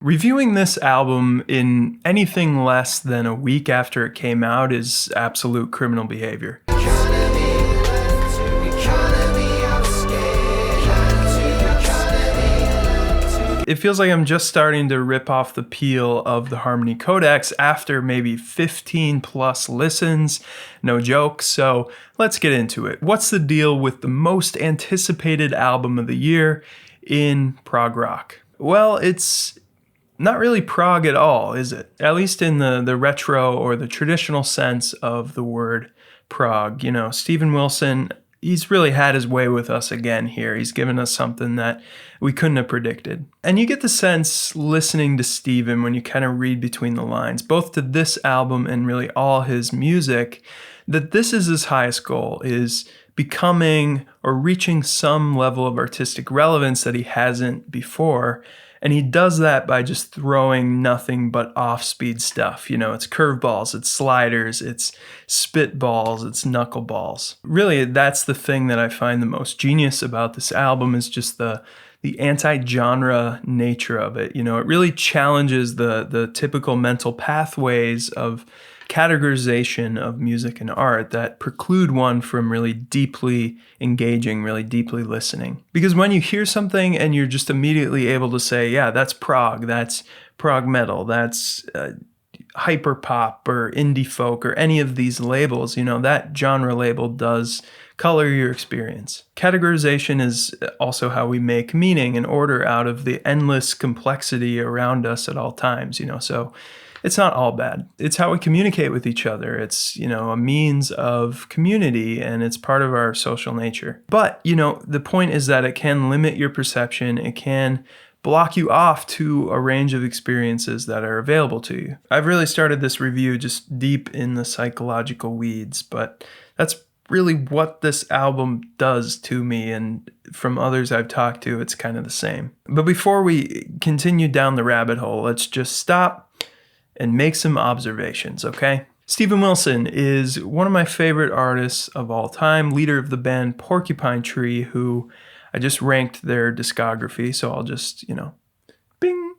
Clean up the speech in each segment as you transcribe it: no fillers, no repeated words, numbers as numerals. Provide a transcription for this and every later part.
Reviewing this album in anything less than a week after it came out is absolute criminal behavior. It feels like I'm just starting to rip off the peel of the Harmony Codex after maybe 15 plus listens. No joke. So let's get into it. What's the deal with the most anticipated album of the year in prog rock? Well, it's not really prog at all, is it? At least in the retro or the traditional sense of the word prog. You know, Steven Wilson, he's really had his way with us again here. He's given us something that we couldn't have predicted. And you get the sense listening to Steven when you kind of read between the lines, both to this album and really all his music, that this is his highest goal, is becoming or reaching some level of artistic relevance that he hasn't before. And he does that by just throwing nothing but off-speed stuff. You know, it's curveballs, it's sliders, it's spitballs, it's knuckleballs. Really, that's the thing that I find the most genius about this album, is just the anti-genre nature of it. You know, it really challenges the typical mental pathways of categorization of music and art that preclude one from really deeply engaging, really deeply listening. Because when you hear something and you're just immediately able to say, yeah, that's prog metal, that's hyper pop or indie folk or any of these labels, you know, that genre label does color your experience. Categorization is also how we make meaning and order out of the endless complexity around us at all times, you know, so it's not all bad. It's how we communicate with each other. It's, you know, a means of community, and it's part of our social nature. But, you know, the point is that it can limit your perception. It can block you off to a range of experiences that are available to you. I've really started this review just deep in the psychological weeds, but that's really what this album does to me, and from others I've talked to, it's kind of the same. But before we continue down the rabbit hole, let's just stop and make some observations, okay? Steven Wilson is one of my favorite artists of all time, leader of the band Porcupine Tree, who I just ranked their discography, so I'll just, you know, bing.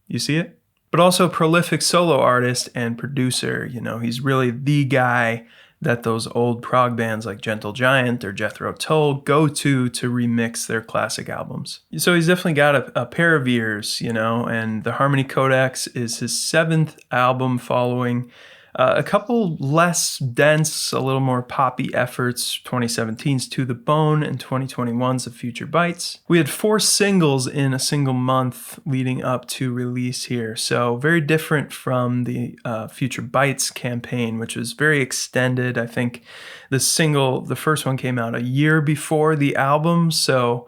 You see it? But also prolific solo artist and producer. You know, he's really the guy that those old prog bands like Gentle Giant or Jethro Tull go to remix their classic albums. So he's definitely got a pair of ears, you know, and the Harmony Codex is his 7th album following a couple less dense, a little more poppy efforts, 2017's To the Bone and 2021's A Future Bites. We had 4 singles in a single month leading up to release here, so very different from the Future Bites campaign, which was very extended. I think the first one came out a year before the album, so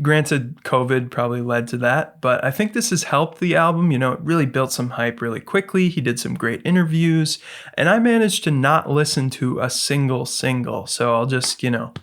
granted, COVID probably led to that, but I think this has helped the album. You know, it really built some hype really quickly. He did some great interviews, and I managed to not listen to a single, so I'll just, you know,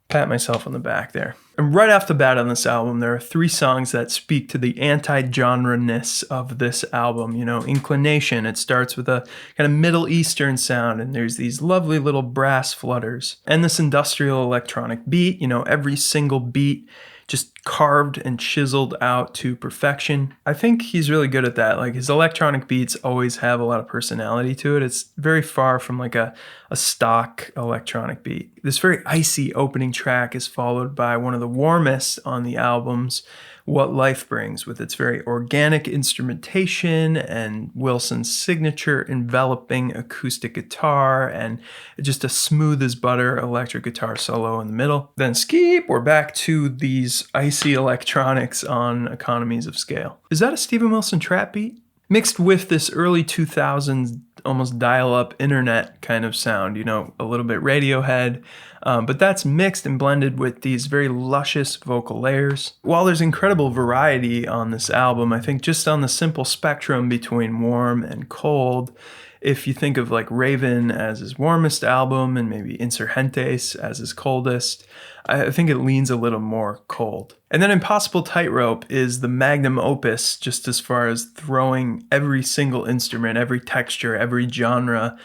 pat myself on the back there. And right off the bat on this album, there are 3 songs that speak to the anti-genre-ness of this album. You know, Inclination, it starts with a kind of Middle Eastern sound, and there's these lovely little brass flutters. And this industrial electronic beat, you know, every single beat just carved and chiseled out to perfection. I think he's really good at that. Like, his electronic beats always have a lot of personality to it. It's very far from like a stock electronic beat. This very icy opening track is followed by one of the warmest on the album's What Life Brings, with its very organic instrumentation and Wilson's signature enveloping acoustic guitar and just a smooth as butter electric guitar solo in the middle. Then skeep, we're back to these icy electronics on economies of scale. Is that a Steven Wilson trap beat? Mixed with this early 2000s almost dial-up internet kind of sound, you know, a little bit Radiohead, but that's mixed and blended with these very luscious vocal layers. While there's incredible variety on this album, I think just on the simple spectrum between warm and cold, if you think of like Raven as his warmest album and maybe Insurgentes as his coldest, I think it leans a little more cold. And then Impossible Tightrope is the magnum opus just as far as throwing every single instrument, every texture, every genre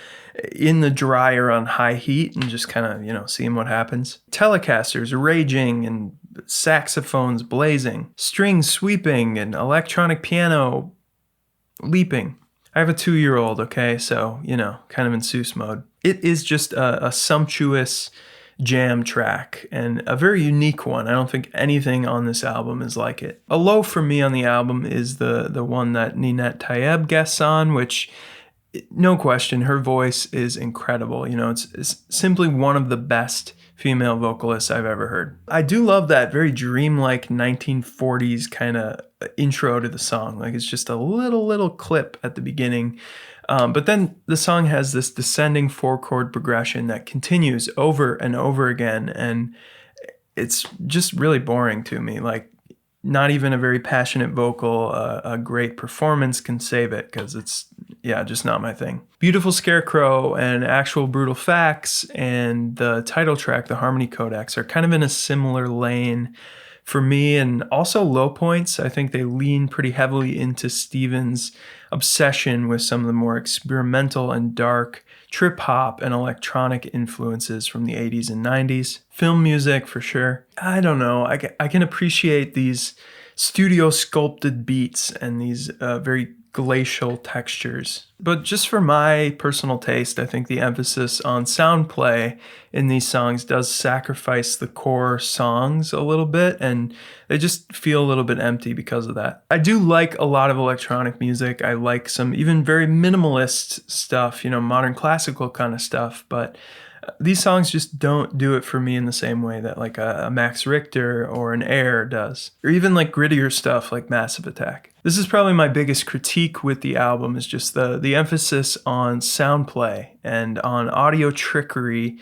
in the dryer on high heat and just kind of, you know, seeing what happens. Telecasters raging and saxophones blazing, strings sweeping, and electronic piano leaping. I have a 2-year-old, okay, so, kind of in Seuss mode. It is just a sumptuous jam track and a very unique one. I don't think anything on this album is like it. A low for me on the album is the one that Ninette Tayeb guests on, which, no question, her voice is incredible. It's simply one of the best female vocalists I've ever heard. I do love that very dreamlike 1940s kind of intro to the song. Like, it's just a little clip at the beginning. But then the song has this descending 4-chord progression that continues over and over again. And it's just really boring to me. Like, not even a very passionate vocal, a great performance can save it, because it's, just not my thing. Beautiful Scarecrow and Actual Brutal Facts and the title track, the Harmony Codex, are kind of in a similar lane for me, and also low points. I think they lean pretty heavily into Stephen's obsession with some of the more experimental and dark trip hop and electronic influences from the 80s and 90s. Film music, for sure. I don't know. I can appreciate these studio sculpted beats and these very glacial textures. But just for my personal taste, I think the emphasis on sound play in these songs does sacrifice the core songs a little bit, and they just feel a little bit empty because of that. I do like a lot of electronic music. I like some even very minimalist stuff, modern classical kind of stuff, but these songs just don't do it for me in the same way that like a Max Richter or an Air does, or even like grittier stuff like Massive Attack. This is probably my biggest critique with the album, is just the emphasis on sound play and on audio trickery,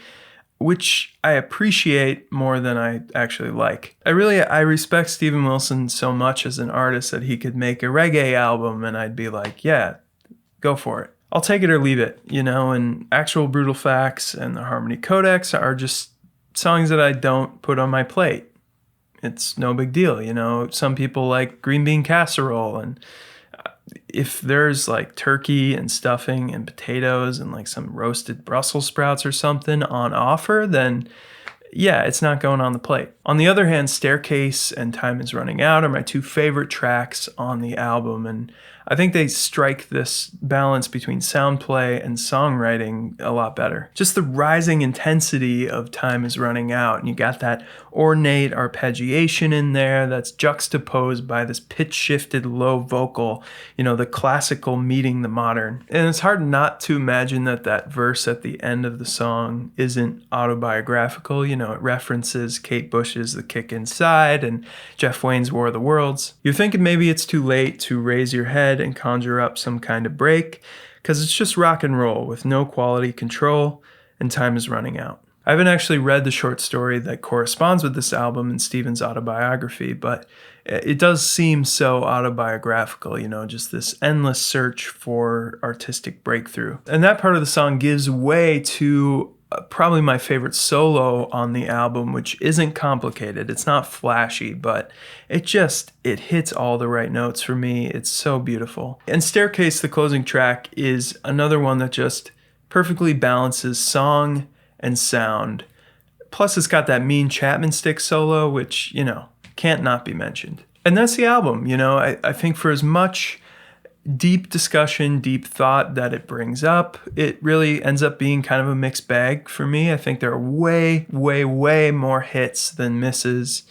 which I appreciate more than I actually like. I respect Steven Wilson so much as an artist that he could make a reggae album and I'd be like, yeah, go for it. I'll take it or leave it, and Actual Brutal Facts and the Harmony Codex are just songs that I don't put on my plate. It's no big deal, Some people like green bean casserole, and if there's like turkey and stuffing and potatoes and like some roasted Brussels sprouts or something on offer, then yeah, it's not going on the plate. On the other hand, Staircase and Time Is Running Out are my two favorite tracks on the album, and I think they strike this balance between sound play and songwriting a lot better. Just the rising intensity of Time Is Running Out, and you got that ornate arpeggiation in there that's juxtaposed by this pitch-shifted low vocal, the classical meeting the modern. And it's hard not to imagine that verse at the end of the song isn't autobiographical. It references Kate Bush's The Kick Inside and Jeff Wayne's War of the Worlds. You're thinking maybe it's too late to raise your head and conjure up some kind of break, because it's just rock and roll with no quality control, and time is running out. I haven't actually read the short story that corresponds with this album in Stephen's autobiography, but it does seem so autobiographical, just this endless search for artistic breakthrough. And that part of the song gives way to probably my favorite solo on the album, which isn't complicated. It's not flashy, but it hits all the right notes for me. It's so beautiful. And Staircase, the closing track, is another one that just perfectly balances song and sound. Plus, it's got that mean Chapman stick solo, which, can't not be mentioned. And that's the album. I think for as much deep discussion, deep thought that it brings up, it really ends up being kind of a mixed bag for me. I think there are way, way, way more hits than misses.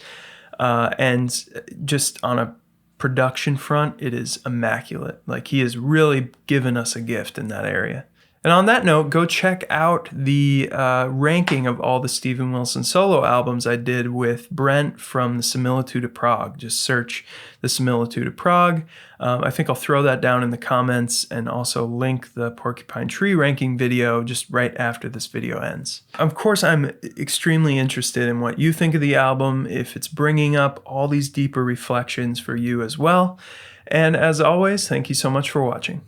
And just on a production front, it is immaculate. Like, he has really given us a gift in that area. And on that note, go check out the ranking of all the Steven Wilson solo albums I did with Brent from The Similitude of Prague. Just search The Similitude of Prague. I think I'll throw that down in the comments and also link the Porcupine Tree ranking video just right after this video ends. Of course, I'm extremely interested in what you think of the album, if it's bringing up all these deeper reflections for you as well. And as always, thank you so much for watching.